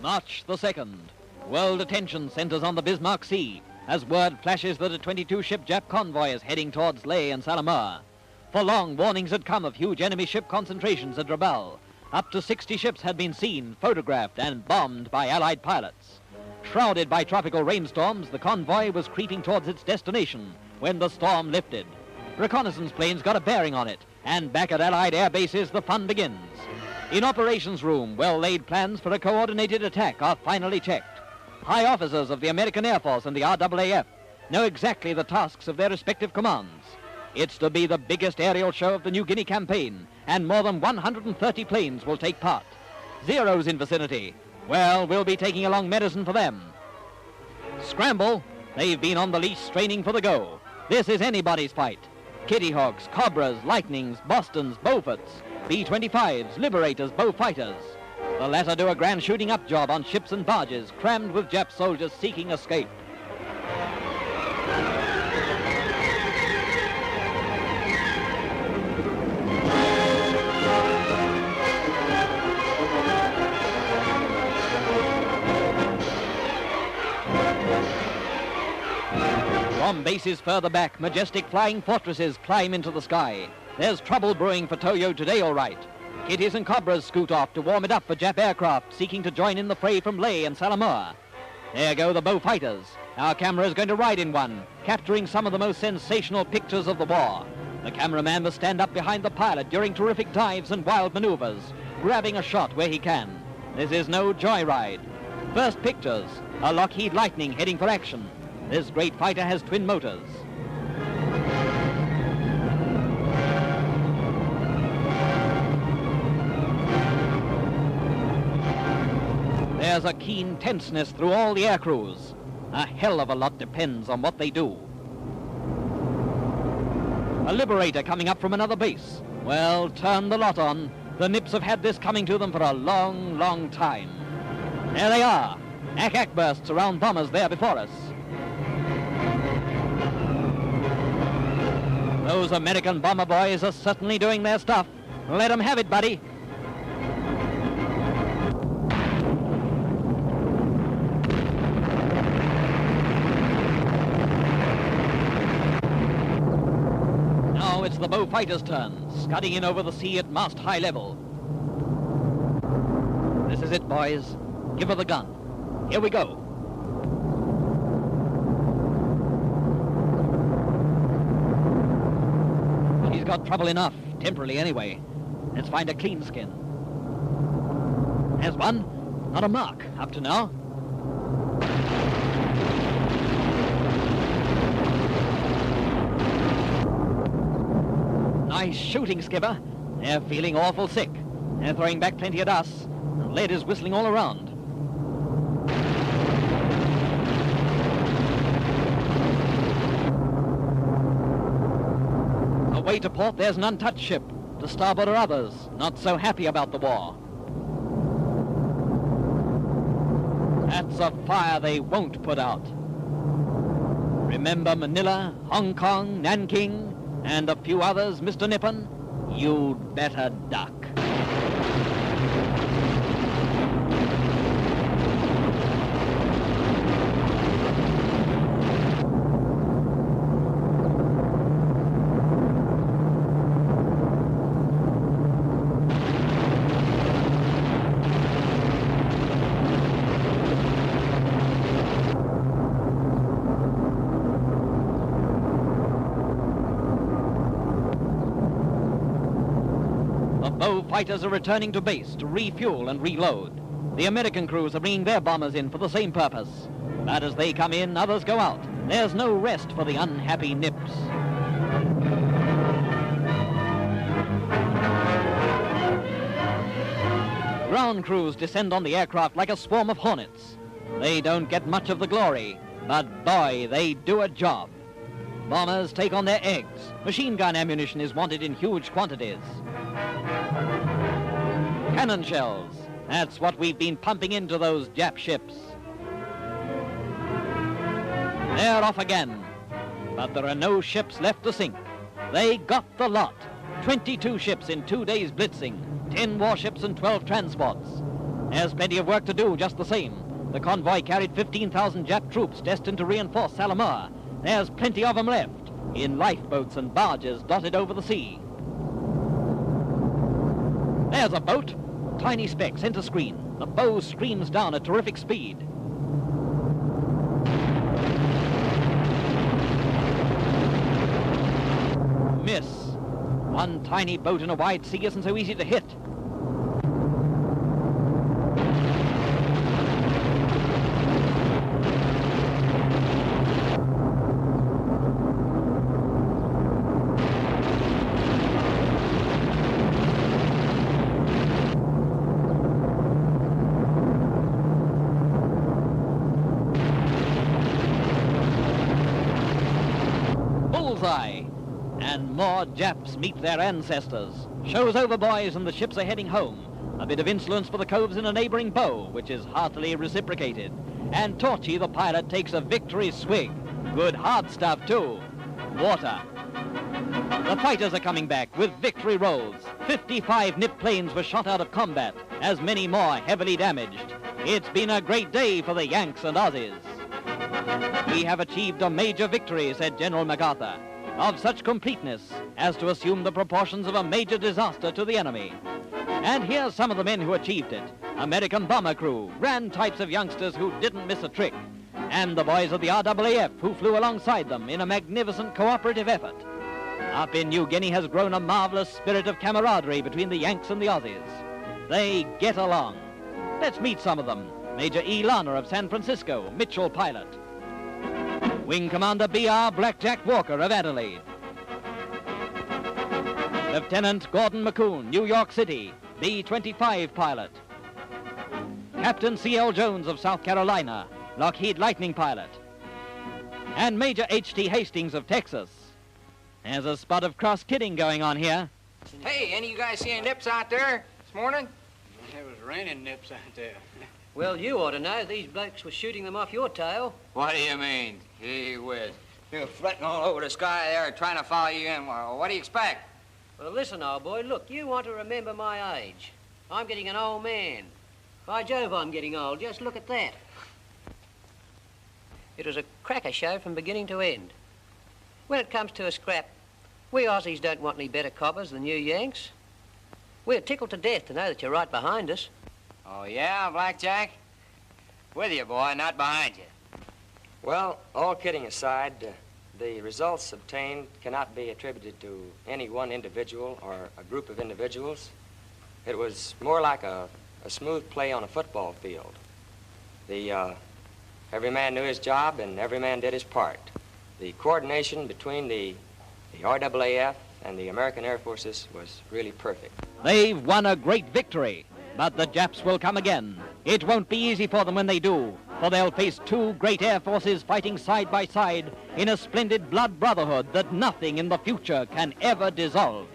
March the 2nd. World attention centers on the Bismark Sea as word flashes that a 22-ship Jap convoy is heading towards Leh and Salamur. For long, warnings had come of huge enemy ship concentrations at Naval. Up to 60 ships had been seen, photographed, and bombed by Allied pilots. Shrouded by tropical rainstorms, the convoy was creeping towards its destination when the storm lifted. Reconnaissance planes got a bearing on it, and back at Allied air bases, the fun begins. In operations room, well-laid plans for a coordinated attack are finally checked. High officers of the American Air Force and the RAAF know exactly the tasks of their respective commands. It's to be the biggest aerial show of the New Guinea campaign, and more than 130 planes will take part. Zero's in vicinity. Well, we'll be taking along medicine for them. Scramble. They've been on the leash straining for the go. This is anybody's fight. Kitty Hawks, Cobras, Lightnings, Bostons, Beauforts, B-25s, Liberators, Bow Fighters. The latter do a grand shooting up job on ships and barges crammed with Jap soldiers seeking escape. From bases further back, majestic flying fortresses climb into the sky. There's trouble brewing for Toyo today, all right. Kitties and Cobras scoot off to warm it up for Jap aircraft seeking to join in the fray from Leh and Salamur. There go the Bow Fighters. Our camera is going to ride in one, capturing some of the most sensational pictures of the war. The cameraman must stand up behind the pilot during terrific dives and wild maneuvers, grabbing a shot where he can. This is no joyride. First pictures, a Lockheed Lightning heading for action. This great fighter has twin motors. There's a keen tenseness through all the air crews. A hell of a lot depends on what they do. A Liberator coming up from another base. Well, turn the lot on. The Nips have had this coming to them for a long, long time. There they are. Ack bursts around bombers there before us. Those American bomber boys are certainly doing their stuff. Let them have it, buddy. Now it's the Bow Fighters' turn, scudding in over the sea at mast high level. This is it, boys. Give her the gun. Here we go. Got trouble enough, temporarily anyway. Let's find a clean skin. There's one. Not a mark up to now. Nice shooting, Skipper. They're feeling awful sick. They're throwing back plenty of dust. And lead is whistling all around. Away to port, there's an untouched ship. To starboard are others, not so happy about the war. That's a fire they won't put out. Remember Manila, Hong Kong, Nanking, and a few others, Mr. Nippon? You'd better duck. Bow Fighters are returning to base to refuel and reload. The American crews are bringing their bombers in for the same purpose. But as they come in, others go out. There's no rest for the unhappy Nips. Ground crews descend on the aircraft like a swarm of hornets. They don't get much of the glory, but boy, they do a job. Bombers take on their eggs. Machine gun ammunition is wanted in huge quantities. Cannon shells. That's what we've been pumping into those Jap ships. They're off again. But there are no ships left to sink. They got the lot. 22 ships in 2 days blitzing, 10 warships and 12 transports. There's plenty of work to do just the same. The convoy carried 15,000 Jap troops destined to reinforce Salamaua. There's plenty of them left, in lifeboats and barges dotted over the sea. There's a boat. Tiny speck, center screen. The bow screams down at terrific speed. Miss. One tiny boat in a wide sea isn't so easy to hit. Bullseye. And more Japs meet their ancestors. Show's over, boys, and the ships are heading home. A bit of insolence for the coves in a neighboring bow, which is heartily reciprocated. And Torchy, the pilot, takes a victory swig. Good hard stuff, too. Water. The fighters are coming back with victory rolls. 55 Nip planes were shot out of combat, as many more heavily damaged. It's been a great day for the Yanks and Aussies. We have achieved a major victory, said General MacArthur, of such completeness as to assume the proportions of a major disaster to the enemy. And here's some of the men who achieved it. American bomber crew, grand types of youngsters who didn't miss a trick. And the boys of the RAAF who flew alongside them in a magnificent cooperative effort. Up in New Guinea has grown a marvelous spirit of camaraderie between the Yanks and the Aussies. They get along. Let's meet some of them. Major E. Larner of San Francisco, Mitchell pilot. Wing Commander B.R. Blackjack Walker of Adelaide. Lieutenant Gordon McCoon, New York City, B-25 pilot. Captain C.L. Jones of South Carolina, Lockheed Lightning pilot. And Major H.T. Hastings of Texas. There's a spot of cross-kidding going on here. Hey, any of you guys see any nips out there this morning? It was raining nips out there. Well, you ought to know. These blokes were shooting them off your tail. What do you mean? Gee whiz. You're flitting all over the sky there trying to follow you in. Well, what do you expect? Well, listen, old boy, look, you want to remember my age. I'm getting an old man. By Jove, I'm getting old. Just look at that. It was a cracker show from beginning to end. When it comes to a scrap, we Aussies don't want any better coppers than you Yanks. We're tickled to death to know that you're right behind us. Oh, yeah, Blackjack? With you, boy, not behind you. Well, all kidding aside, the results obtained cannot be attributed to any one individual or a group of individuals. It was more like a smooth play on a football field. Every man knew his job and every man did his part. The coordination between the RAAF and the American Air Forces was really perfect. They've won a great victory, but the Japs will come again. It won't be easy for them when they do, for they'll face two great air forces fighting side by side in a splendid blood brotherhood that nothing in the future can ever dissolve.